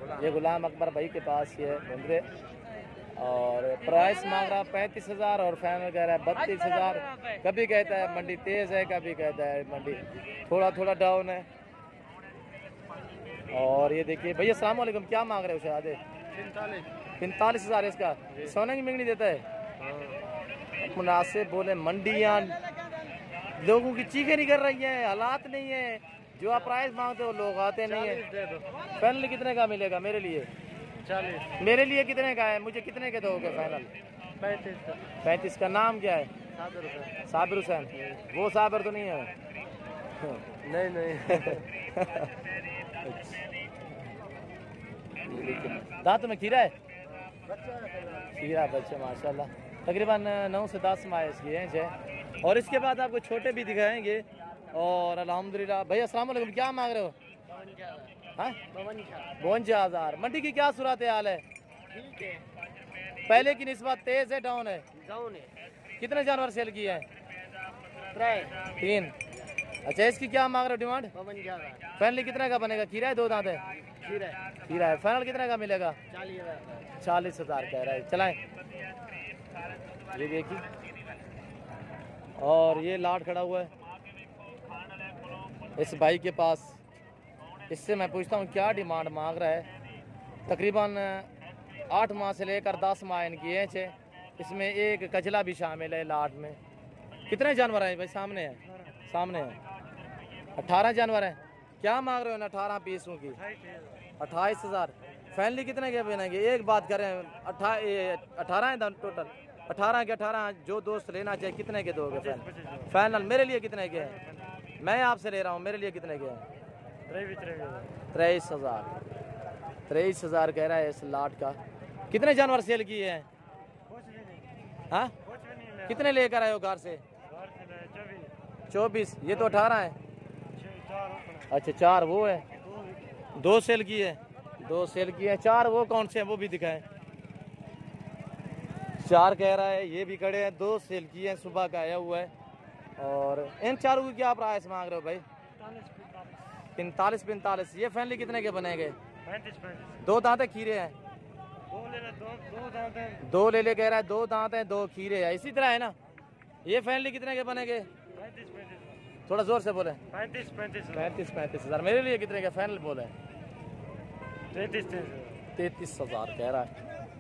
Speaker 2: गुलाम।
Speaker 1: ये गुलाम अकबर भाई के पास ये बंदरे और प्राइस मांग रहा 35,000 और फाइनल कह रहा है 32,000। कभी कहता है मंडी तेज है, कभी कहता है मंडी थोड़ा थोड़ा डाउन है। और ये देखिए भैया अस्सलाम वालेकुम, क्या मांग रहे हो? शायद 45,000 इसका। सोने की मंगनी देता है? मुनासिब बोले, मंडियाँ लोगों की चीखें नहीं कर रही हैं, हालात नहीं है। जो आप प्राइस मांगते हो लोग आते नहीं है। फाइनल कितने का मिलेगा मेरे लिए?
Speaker 2: 40।
Speaker 1: मेरे लिए कितने का है? मुझे कितने के दोगे फाइनल? 35 का। नाम क्या है? साबिर हुसैन। वो साबिर तो नहीं है?
Speaker 2: नहीं।
Speaker 1: दांत में खीरा है? खीरा बच्चे माशाल्लाह तकरीबन 9 से 10 माह इसकी हैं। और इसके बाद आपको छोटे भी दिखाएंगे। और अल्हम्दुलिल्लाह भैया अस्सलाम वालेकुम, क्या मांग रहे हो? 52,000। मंडी की क्या सूरत हाल है?
Speaker 2: ठीक है,
Speaker 1: पहले की निस्बत तेज है डाउन है?
Speaker 2: डाउन है।
Speaker 1: कितने जानवर सेल किए हैं? 3। अच्छा इसकी क्या मांग रहे हो डिमांड?
Speaker 2: 52,000।
Speaker 1: फाइनल कितने का बनेगा? खीरा है, 2 दांत है? खीरा है। फाइनल कितने का मिलेगा? 40,000 कह रहा है। चलाएं ये देखिए। और ये लाट खड़ा हुआ है इस भाई के पास। इससे मैं पूछता हूँ क्या डिमांड मांग रहा है। तकरीबन 8 माह से लेकर 10 माह इनकी एज है। इसमें एक कजला भी शामिल है लाट में। कितने जानवर हैं भाई? सामने है 18 जानवर हैं। क्या मांग रहे हो ना 18 पीसों की? 28,000। फैमिली कितने के बनेंगे? एक बात करें, 18 है टोटल। 18 के 18 जो दोस्त लेना चाहिए कितने के दोगे फाइनल? मेरे लिए कितने के हैं? मैं आपसे ले रहा हूँ, मेरे लिए कितने के हैं? 23,000। 23,000 कह रहा है इस लाट का। कितने जानवर सेल किए हैं? हाँ कितने लेकर आए हो घर से? 24। ये तो 18 है। अच्छा 4 वो है। 2 सेल किए हैं? 2 सेल किए हैं। 4 वो कौन से हैं वो भी दिखाएं। 4 कह रहा है। ये भी खड़े हैं। 2 सेल किए हैं, सुबह का आया हुआ है। और इन चारों की क्या प्राइस मांग रहे हो भाई? 45। ये फैमिली कितने के बनेंगे? 2 दांत है, खीरे हैं? 2 ले ले कह रहा है। 2 दांत हैं, 2 खीरे हैं। इसी तरह है ना? ये फैमिली कितने के बनेंगे? थोड़ा जोर से बोले। 35,000। मेरे लिए कितने का फाइनल बोले? 33,000 कह रहा है।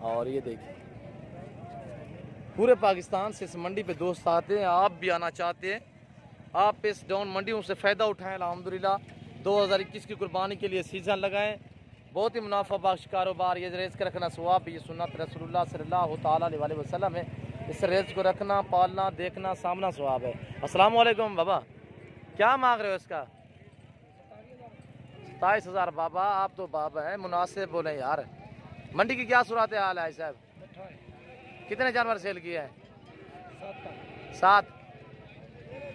Speaker 1: और ये देखिए पूरे पाकिस्तान से इस मंडी पे दोस्त आते हैं। आप भी आना चाहते हैं, आप इस डाउन मंडियों से फ़ायदा उठाएं। अल्हम्दुलिल्लाह 2021 की कुर्बानी के लिए सीज़न लगाएं। बहुत ही मुनाफा बख्श कारोबार। ये रिज़्क रखना सवाब, ये सुन्नत रसूलुल्लाह सल्लल्लाहु तआला अलैहि वसल्लम है। इस रिज़्क को रखना, पालना, देखना, सामना सवाब है। अस्सलाम वालेकुम बाबा, क्या मांग रहे हो इसका? 27,000 बाबा, आप तो बाबा है, मुनासिब बोले यार। मंडी की क्या सूरत हाल है साहब? कितने जानवर सेल किए हैं? 7।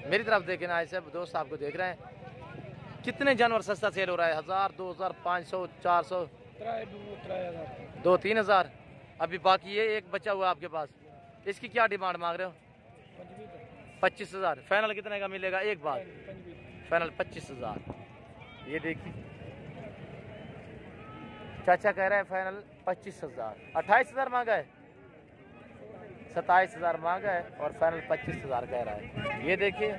Speaker 1: मेरी तरफ देखे ना साहब, दोस्त आपको देख रहे हैं। कितने जानवर सस्ता सेल हो रहा है? 1000, 2000, 500, 400, 2-3 हज़ार। अभी बाकी ये एक बचा हुआ आपके पास, इसकी क्या डिमांड मांग रहे हो? 25,000। फाइनल कितने का मिलेगा? एक बार फाइनल 25,000। ये देखिए चाचा कह रहा है फाइनल 25,000। 28,000 मांगा है, 27,000 मांगा है और फाइनल 25,000 कह रहा है। ये देखिए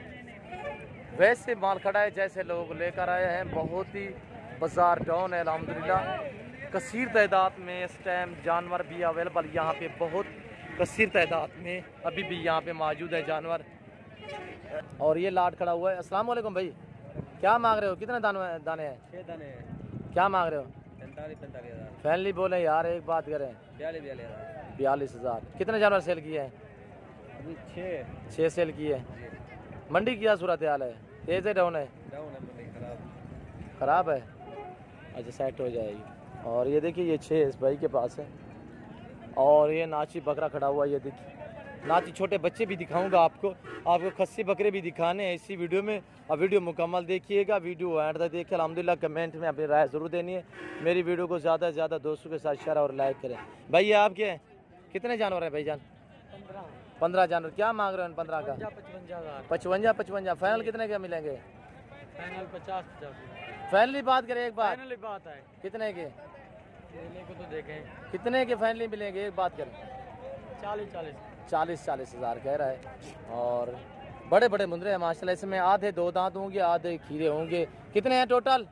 Speaker 1: वैसे माल खड़ा है जैसे लोग लेकर आए हैं। बहुत ही बाजार डाउन है अल्हम्दुलिल्लाह। कसीर तादाद में इस टाइम जानवर भी अवेलेबल यहाँ पे, बहुत कसीर तादाद में अभी भी यहाँ पे मौजूद है जानवर। और ये लाट खड़ा हुआ है। अस्सलाम वालेकुम भाई, क्या मांग रहे हो? कितने दाने हैं?
Speaker 2: 6 दाने हैं।
Speaker 1: क्या मांग रहे हो?
Speaker 2: 45,000।
Speaker 1: फैमिली बोले यार, एक बात करें। 42,000। कितने जानवर सेल किए हैं?
Speaker 2: अभी
Speaker 1: 6 सेल किए हैं। मंडी की क्या सूरत हाल है? तेज है डाउन है?
Speaker 2: डाउन है, मंडी
Speaker 1: खराब है। अच्छा सेट हो जाएगी। और ये देखिए ये 6 इस भाई के पास है। और ये नाची बकरा खड़ा हुआ है, ये देखिए नाची। छोटे बच्चे भी दिखाऊंगा आपको खस्सी बकरे भी दिखाने हैं इसी वीडियो में। और वीडियो मुकम्मल देखिएगा, वीडियो एंड तक देखिए। अल्हम्दुलिल्लाह कमेंट में अपनी राय ज़रूर देनी है। मेरी वीडियो को ज़्यादा से ज़्यादा दोस्तों के साथ शेयर और लाइक करें। भाई ये आपके हैं? कितने जानवर हैं भाईजान? 15 जानवर। क्या मांग रहे हैं 15 का? 55। फाइनल कितने के मिलेंगे?
Speaker 2: फाइनल 50।
Speaker 1: फाइनली बात करें एक बात।
Speaker 2: फाइनल बात है,
Speaker 1: कितने के?
Speaker 2: को तो देखें।
Speaker 1: कितने के फाइनली मिलेंगे? एक बात करें। 40,000 कह रहा है। और बड़े बड़े मुंदरे हैं माशाल्लाह। इसमें आधे 2 दांत होंगे, आधे खीरे होंगे। कितने हैं टोटल?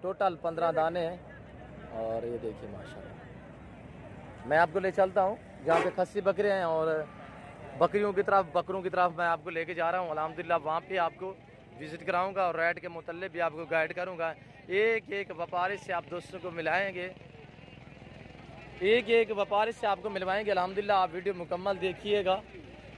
Speaker 1: 15 दाने हैं। और ये देखिए माशाल्लाह। मैं आपको ले चलता हूँ जहाँ पे खस्सी बकरे हैं और बकरों की तरफ मैं आपको लेके जा रहा हूँ। अल्हम्दुलिल्लाह वहाँ पे आपको विज़िट कराऊँगा और रेट के मुतल्लिक़ भी आपको गाइड करूँगा। एक व्यापारी से आप दोस्तों को मिलाएँगे, एक व्यापारी से आपको मिलवाएंगे। अल्हम्दुलिल्लाह आप वीडियो मुकम्मल देखिएगा,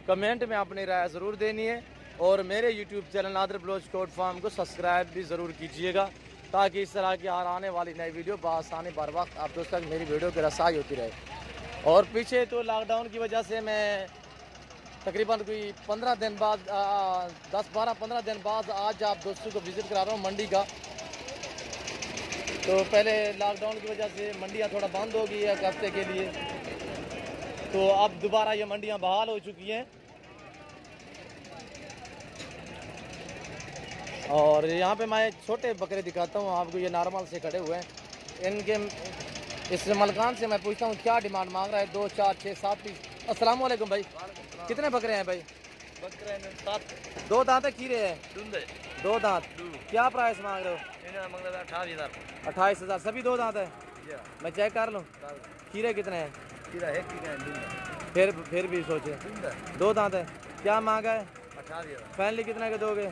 Speaker 1: कमेंट में अपनी राय ज़रूर देनी है। और मेरे YouTube channel Nadir Baloch coat farm को सब्सक्राइब भी ज़रूर कीजिएगा, ताकि इस तरह की आने वाली नई वीडियो बआसानी बर वक्त आप दोस्तों तक मेरी वीडियो की रसाई होती रहे। और पीछे तो लॉकडाउन की वजह से मैं तकरीबन कोई 15 दिन बाद 10-12-15 दिन बाद आज आप दोस्तों को विज़िट करा रहा हूँ मंडी का। तो पहले लॉकडाउन की वजह से मंडियाँ थोड़ा बंद हो गई है एक हफ्ते के लिए, तो अब दोबारा ये मंडियाँ बहाल हो चुकी हैं। और यहाँ पे मैं छोटे बकरे दिखाता हूँ आपको, ये नॉर्मल से खड़े हुए हैं। इनके इस मलकान से मैं पूछता हूँ क्या डिमांड मांग रहा है? 2, 4, 6, 7 पीस। अस्सलाम वालेकुम भाई, कितने बकरे हैं भाई?
Speaker 2: बकरे 7।
Speaker 1: 2 दांत खीरे हैं? 2 दांत। क्या प्राइस मांग रहे हो? 28,000। सभी 2 दांत है? मैं चेक कर लूँ। खीरे कितने हैं? फिर भी सोचे 2 दांत है। क्या मांगा है?
Speaker 2: 18,000।
Speaker 1: फैमिली कितने के दोगे?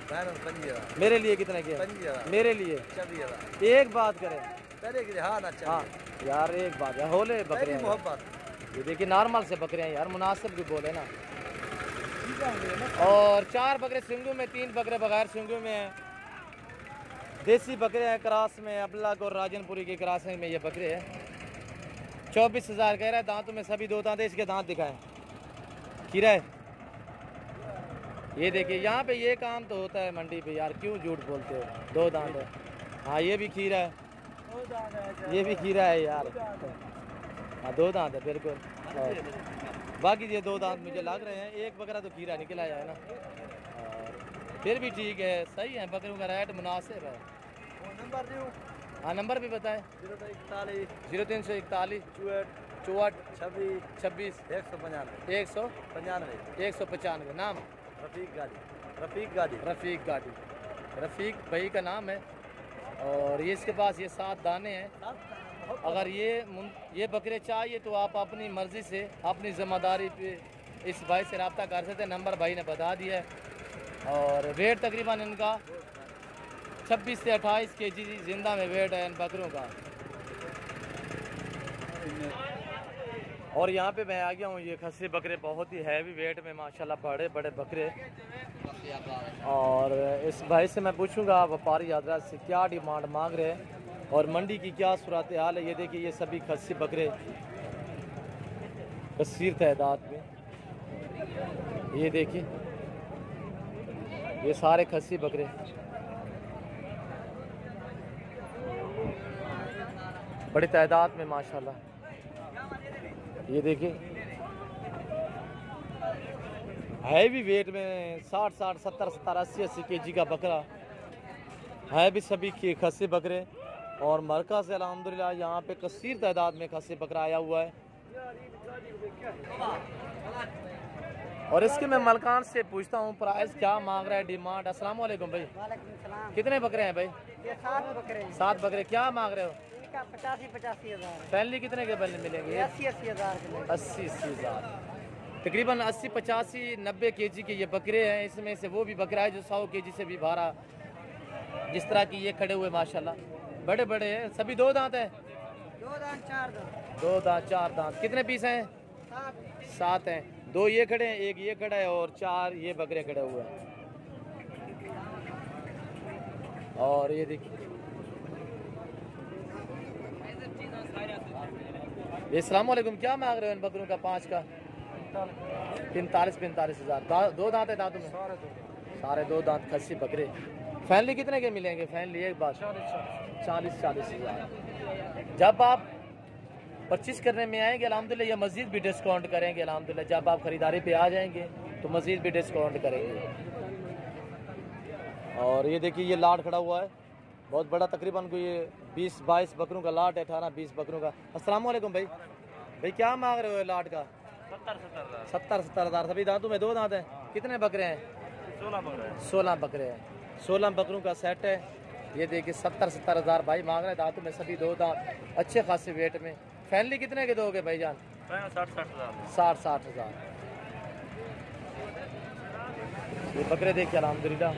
Speaker 2: 5,000।
Speaker 1: मेरे लिए कितने के?
Speaker 2: 5,000।
Speaker 1: मेरे लिए
Speaker 2: 26,000।
Speaker 1: एक बात करें
Speaker 2: हाँ
Speaker 1: यार, एक बात है, होले बकरे हैं।
Speaker 2: मोहब्बत।
Speaker 1: ये देखिए नॉर्मल से बकरे हैं यार, मुनासिब भी बोले ना। और 4 बकरे सिंगू में, 3 बकरे बगैर सिंगू में हैं। देसी बकरे हैं क्रॉस में, अबलग और राजनपुरी के क्रॉस में ये बकरे हैं। 24,000 कह रहा है। दांतों में सभी 2 दांत है। इसके दांत दिखाएं। खीरा है। ये देखिए यहाँ पे ये काम तो होता है मंडी पे यार, क्यों झूठ बोलते हो? 2 दांत है। हाँ ये भी खीरा है, ये भी खीरा है यार। हाँ 2 दांत है बिल्कुल। और बाकी ये 2 दांत मुझे लग रहे हैं। एक बकरा तो खीरा निकला है ना। और फिर भी ठीक है, सही है, बकरों का रेट मुनासिब है। हाँ नंबर भी बताएं। 0341 64 26 195। नाम? रफ़ीक गाड़ी। रफ़ीक भाई का नाम है। और ये इसके पास ये 7 दाने हैं। अगर ये बकरे चाहिए तो आप अपनी मर्ज़ी से, अपनी ज़िम्मेदारी पे इस भाई से रब्ता कर सकते हैं। नंबर भाई ने बता दिया है। और वेट तकरीबन इनका 26 से 28 kg जिंदा में वेट है इन बकरों का। और यहाँ पे मैं आ गया हूँ, ये खस्सी बकरे बहुत ही हैवी वेट में माशाल्लाह, बड़े बड़े बकरे। और इस भाई से मैं पूछूंगा व्यापारी हजरात से क्या डिमांड मांग रहे हैं और मंडी की क्या सूरत हाल है। ये देखिए ये सभी खस्सी बकरे कसीर तादाद में, ये देखिए ये सारे खस्सी बकरे बड़ी तादाद में माशाल्लाह। ये देखिए हैवी वेट में 60 70 80 केजी का बकरा है भी सभी के खस्सी बकरे। और मरकज़ से अल्हम्दुलिल्लाह यहाँ पे कसीर तादाद में खस्सी बकरा आया हुआ है। और इसके मैं मलकान से पूछता हूँ प्राइस क्या मांग रहा है, डिमांड। अस्सलाम वालेकुम भाई, कितने बकरे हैं भाई?
Speaker 3: ये 7 बकरे हैं।
Speaker 1: 7 बकरे, क्या मांग रहे हो?
Speaker 3: इनका 85 हज़ार।
Speaker 1: फैमिली कितने के बल्ले मिलेंगे?
Speaker 3: 80 हज़ार के।
Speaker 1: 80 हज़ार, तकरीबन 80 85 90 केजी के ये बकरे हैं। इसमें से वो भी बकरा है जो 100 केजी से भी भारा, जिस तरह की ये खड़े हुए माशाल्लाह बड़े बड़े हैं। सभी 2 दांत हैं?
Speaker 3: 2 दांत 4 दांत।
Speaker 1: 2 दांत 4 दांत। कितने पीस हैं? 7 हैं। 2 ये खड़े हैं, 1 ये खड़ा है और 4 ये बकरे खड़े हुए हैं। और ये देखिए अस्सलाम वालेकुम, क्या मांग रहे हो इन बकरों का? 5 का 45 हज़ार। 2 दांत है दांतों में? सारे 2 दांत खस्सी बकरे। फैमिली कितने के मिलेंगे? फैमिली एक बात 40 हज़ार। जब आप परचेस करने में आएंगे अल्हम्दुलिल्लाह ये मज़ीद भी डिस्काउंट करेंगे अल्हम्दुलिल्लाह। जब आप ख़रीदारी पे आ जाएंगे तो मज़ीद भी डिस्काउंट करेंगे। और ये देखिए ये लाट खड़ा हुआ है बहुत बड़ा, तकरीबन कोई 20-22 बकरों का लाट है, 18-20 बकरों का। अस्सलाम वालेकुम भाई, भाई क्या मांग रहे हो लाट का? 70 हज़ार। सभी दांतों में 2 दांत हैं। कितने बकरे हैं? 16 बकरे हैं। 16 बकरों का सेट है। ये देखिए 70 हज़ार भाई मांग रहे हैं। दांतों में सभी 2 दांत, अच्छे खासे वेट में। फैमिली कितने के दोगे भाईजान? 60 हज़ार। ये बकरे देखिए अल्हम्दुलिल्लाह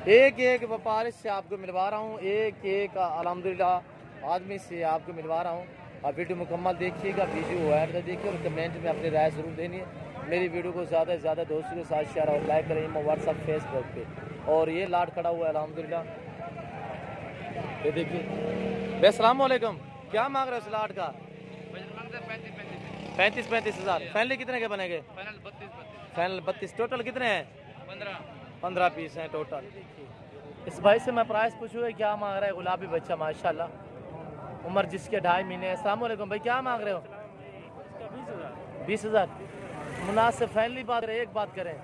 Speaker 1: एक व्यापारी से आपको मिलवा रहा हूँ, एक अल्हम्दुलिल्लाह आदमी से आपको मिलवा रहा हूँ। आप वीडियो मुकम्मल देखिएगा, वीडियो ऐड कर देखिए और कमेंट में अपनी राय ज़रूर देनी है। मेरी वीडियो को ज़्यादा से ज़्यादा दोस्तों के साथ शेयर और लाइक करें व्हाट्सअप फेसबुक पे। और ये लाट खड़ा हुआ है अल्हम्दुलिल्लाह, ये देखिए भाई। अस्सलाम वालेकुम, क्या मांग रहे हो इस लाट का? 35 हज़ार। फैमिली कितने के बनेंगे? फाइनल 32। टोटल कितने हैं? 15 पीस हैं टोटल। इस भाई से मैं प्राइस पूछूँ क्या मांग रहा है? गुलाबी बच्चा माशाल्लाह, उम्र जिसके 2.5 महीने। अस्सलाम वालेकुम भाई, क्या मांग रहे हो? 20 हज़ार। मुनासिब फैमिली बात करें, एक बात करें,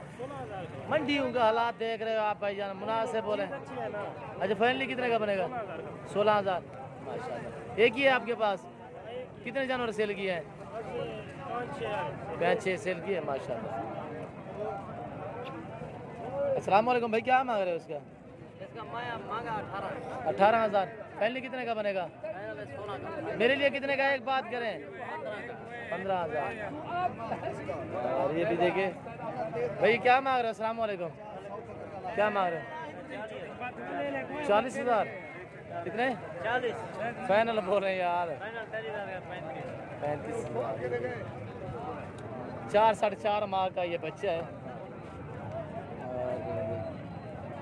Speaker 1: मंडियों का हालात देख रहे हो आप भाईजान, मुनासिब बोले। अच्छा फैमिली कितने का बनेगा? 16 हज़ार माशाल्लाह। एक ही है आपके पास? कितने जानवर सेल किए हैं? 5-6 सेल किए माशाल्लाह। अस्सलाम वालेकुम भाई, क्या मांग रहे हो इसका?
Speaker 3: इसका मांगा
Speaker 1: 18 हज़ार। फैमिली कितने का बनेगा? मेरे लिए कितने का? एक बात करें, 15 हज़ार। और ये भी देखिए भाई क्या मांग रहे हो? अस्सलाम वालेकुम, क्या मांग रहे हो? 40 हज़ार। कितने? 40 फाइनल बोल रहे हैं यार। 35 4 4.5 माह का ये बच्चा है।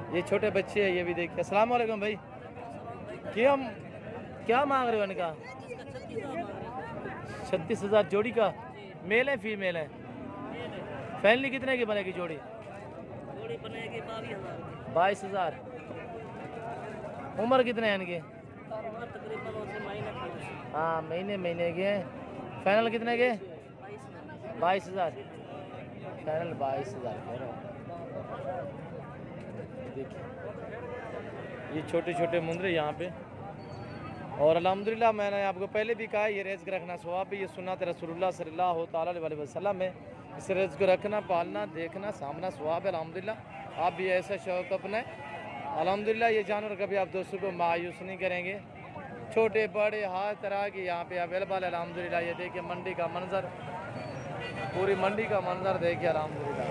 Speaker 1: ये छोटे बच्चे हैं, ये भी देखिए। अस्सलाम वालेकुम भाई, क्या मांग रहे हो इनका? 36 हज़ार जोड़ी का। मेल है फीमेल है? फैमिली कितने की बनेगी जोड़ी?
Speaker 3: बनेगी
Speaker 1: 22 हज़ार। उम्र कितने हैं इनके? हाँ महीने के हैं। फाइनल कितने के? 22 हज़ार। फाइनल 22 हज़ार। देखिए ये छोटे छोटे मुंदरे यहाँ पे। और अल्हम्दुलिल्लाह मैंने आपको पहले भी कहा ये रिज़्क़ रखना सवाब भी, ये सुन्नत रसूलुल्लाह सल्लल्लाहु अलैहि वसल्लम है। इस रिज़्क़ रखना, पालना, देखना, सामना सवाब है अल्हम्दुलिल्लाह। आप भी ऐसा शौक़ अपने अल्हम्दुलिल्लाह। ये जानवर कभी आप दोस्तों को मायूस नहीं करेंगे। छोटे बड़े हर तरह के यहाँ पे अवेलेबल है अल्हम्दुलिल्लाह। ये देखिए मंडी का मंजर, पूरी मंडी का मंजर देखिए अल्हम्दुलिल्लाह।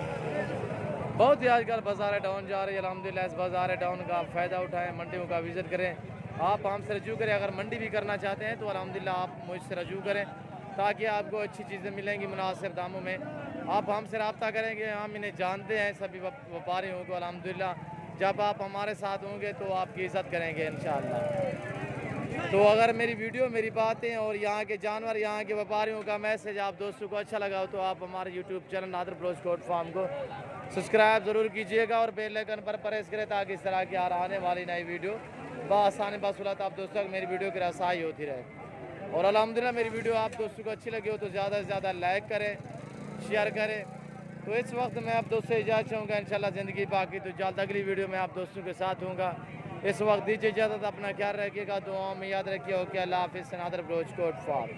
Speaker 1: बहुत ही आजकल बाज़ार डाउन जा रही है अल्हम्दुलिल्लाह। इस बाज़ार डाउन का फ़ायदा उठाएँ, मंडियों का विज़िट करें। आप हमसे रजू करें, अगर मंडी भी करना चाहते हैं तो अल्हम्दुलिल्लाह आप मुझसे रजू करें ताकि आपको अच्छी चीज़ें मिलेंगी मुनासिब दामों में। आप हमसे रब्ता करेंगे, हम इन्हें जानते हैं सभी व्यापारियों को अल्हम्दुलिल्लाह। जब आप हमारे साथ होंगे तो आपकी इज़्ज़त करेंगे इंशाअल्लाह। तो अगर मेरी वीडियो, मेरी बातें और यहाँ के जानवर, यहाँ के व्यापारियों का मैसेज आप दोस्तों को अच्छा लगा हो तो आप हमारे YouTube channel Nadir Baloch goat farm को सब्सक्राइब ज़रूर कीजिएगा और बेल आइकन पर प्रेस करें ताकि इस तरह की आने वाली नई वीडियो बआसानी बसहूलत आप दोस्तों को मेरी वीडियो की रसाई होती रहे। और अल्हम्दुलिल्लाह मेरी वीडियो आप दोस्तों को अच्छी लगी हो तो ज़्यादा से ज़्यादा लाइक करें, शेयर करें। तो इस वक्त मैं आप दोस्तों से इजाज़त चाहूँगा, इंशाल्लाह ज़िंदगी बाकी तो जल्द अगली वीडियो में आप दोस्तों के साथ हूँगा। इस वक्त दीजिए इजाज़त, अपना ख्याल रखिएगा, दुआओं में याद रखिए। ओके, अल्लाह हाफिज़। Nadir Baloch goat farm.